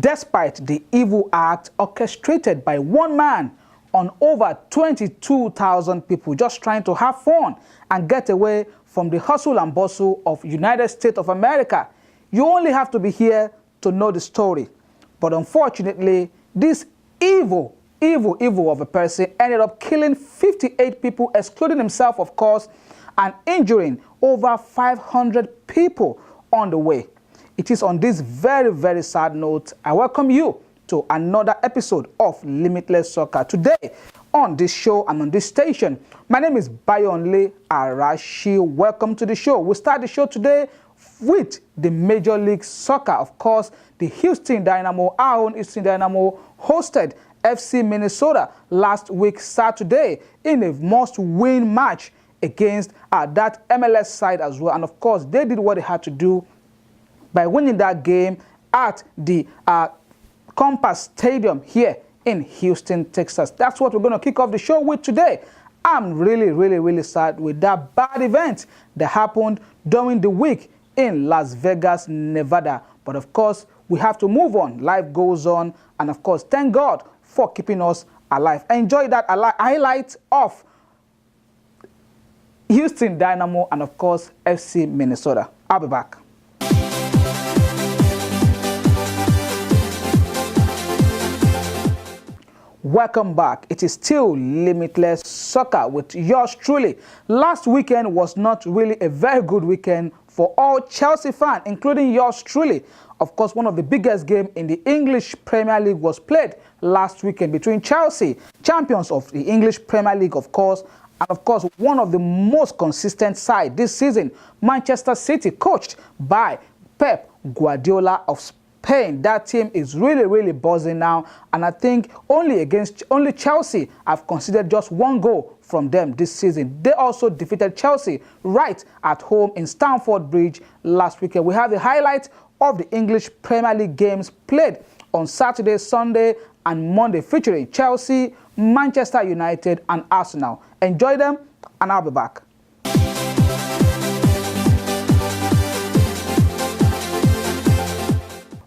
despite the evil act orchestrated by one man on over 22,000 people just trying to have fun and get away from the hustle and bustle of United States of America. You only have to be here to know the story. But unfortunately, this evil of a person ended up killing 58 people, excluding himself, of course, and injuring over 500 people on the way. It is on this very, very sad note, I welcome you to another episode of Limitless Soccer. Today, on this show and on this station, my name is Bayonle Arashi. Welcome to the show. We'll start the show today with the Major League Soccer. Of course, the Houston Dynamo, our own Houston Dynamo, hosted FC Minnesota last week Saturday in a must-win match against that MLS side as well. And of course, they did what they had to do by winning that game at the Compass Stadium here in Houston, Texas. That's what we're going to kick off the show with today. I'm really sad with that bad event that happened during the week in Las Vegas, Nevada. But of course, we have to move on. Life goes on. And of course, thank God for keeping us alive. Enjoy that highlight of Houston Dynamo and of course, FC Minnesota. I'll be back. Welcome back. It is still Limitless Soccer with yours truly. Last weekend was not really a very good weekend for all Chelsea fans, including yours truly. Of course, one of the biggest games in the English Premier League was played last weekend between Chelsea, champions of the English Premier League, of course, and of course, one of the most consistent side this season, Manchester City, coached by Pep Guardiola of Spain. That team is really buzzing now, and I think only Chelsea have considered just one goal from them this season. They also defeated Chelsea right at home in Stamford Bridge last weekend. We have the highlight of the English Premier League games played on Saturday, Sunday, and Monday, featuring Chelsea, Manchester United, and Arsenal. Enjoy them, and I'll be back.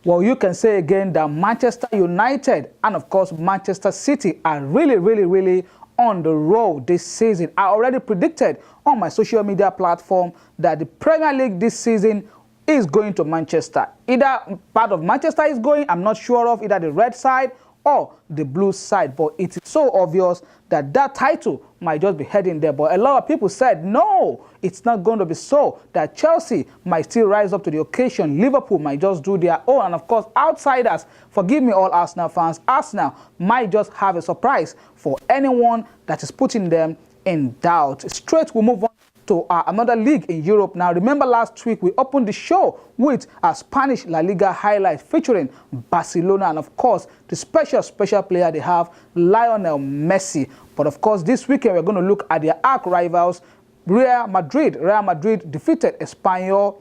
Well, you can say again that Manchester United and, of course, Manchester City are really on the road this season. I already predicted on my social media platform that the Premier League this season is going to Manchester. Either part of Manchester is going, I'm not sure of, either the red side or the blue side. But it is so obvious that that title might just be heading there. But a lot of people said, no, it's not going to be so, that Chelsea might still rise up to the occasion. Liverpool might just do their own. And of course, outsiders, forgive me all Arsenal fans, Arsenal might just have a surprise for anyone that is putting them in doubt. Straight, we move on to another league in Europe. Now, remember last week we opened the show with a Spanish La Liga highlight featuring Barcelona and, of course, the special player they have, Lionel Messi. But, of course, this weekend we're going to look at their arch rivals, Real Madrid. Real Madrid defeated Espanyol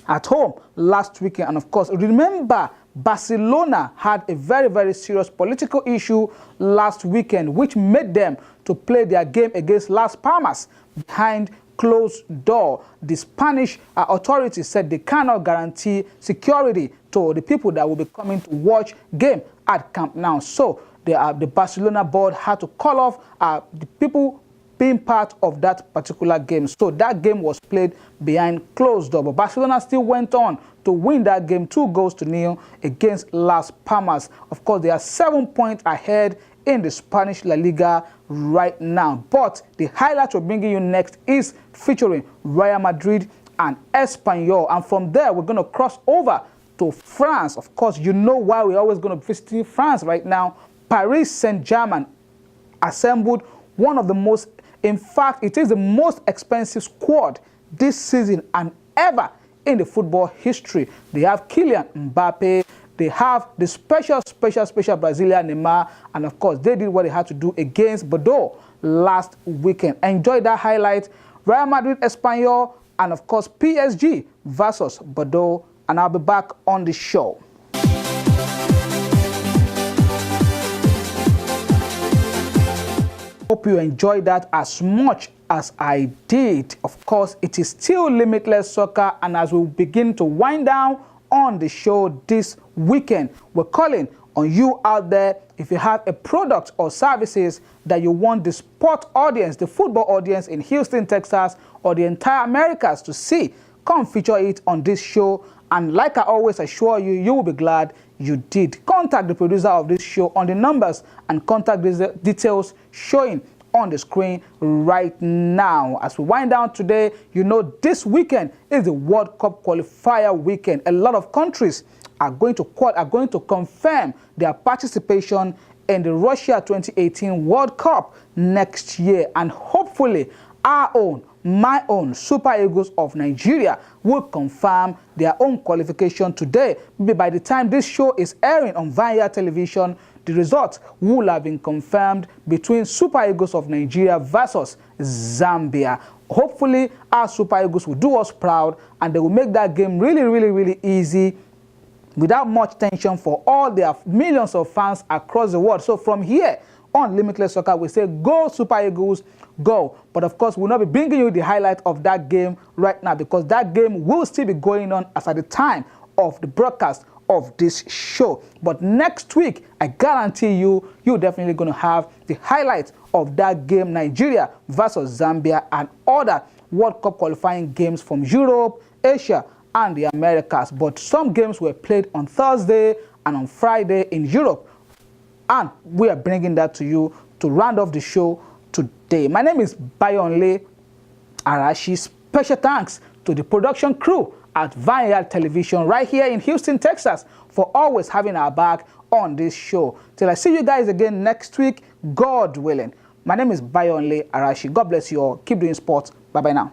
at home last weekend. And, of course, remember, Barcelona had a very serious political issue last weekend, which made them to play their game against Las Palmas behind closed door. The Spanish authorities said they cannot guarantee security to the people that will be coming to watch game at Camp Nou. So the Barcelona board had to call off the people being part of that particular game. So that game was played behind closed door. But Barcelona still went on to win that game 2-0 against Las Palmas. Of course, they are 7 points ahead in the Spanish La Liga right now. But the highlight we're bringing you next is featuring Real Madrid and Espanyol. And from there, we're going to cross over to France. Of course, you know why we're always going to visit France right now. Paris Saint-Germain assembled one of the most, in fact, it is the most expensive squad this season and ever in the football history. They have Kylian Mbappe, they have the special Brazilian Neymar, and of course, they did what they had to do against Bordeaux last weekend. Enjoy that highlight. Real Madrid, Espanyol, and of course, PSG versus Bordeaux, and I'll be back on the show. Hope you enjoyed that as much as I did. Of course, it is still Limitless Soccer, and as we begin to wind down on the show this weekend. We're calling on you out there. If you have a product or services that you want the sport audience, the football audience in Houston, Texas, or the entire Americas to see, come feature it on this show. And like I always assure you, you will be glad you did. Contact the producer of this show on the numbers and contact details showing on the screen right now. As we wind down today, you know this weekend is the World Cup qualifier weekend. A lot of countries are going to confirm their participation in the Russia 2018 World Cup next year, and hopefully my own Super Eagles of Nigeria will confirm their own qualification today. Maybe by the time this show is airing on Vineyard television, the results will have been confirmed between Super Eagles of Nigeria versus Zambia. Hopefully, our Super Eagles will do us proud and they will make that game really easy without much tension for all their millions of fans across the world. So from here on Limitless Soccer, we say go Super Eagles, go. But of course, we'll not be bringing you the highlight of that game right now because that game will still be going on as at the time of the broadcast of this show. But next week, I guarantee you, you're definitely going to have the highlights of that game, Nigeria versus Zambia, and other World Cup qualifying games from Europe, Asia, and the Americas. But some games were played on Thursday and on Friday in Europe. And we are bringing that to you to round off the show today. My name is Bayonle Arashi. Special thanks to the production crew at Vineyard Television right here in Houston, Texas, for always having our back on this show. Till I see you guys again next week, God willing. My name is Bayonle Arashi. God bless you all. Keep doing sports. Bye-bye now.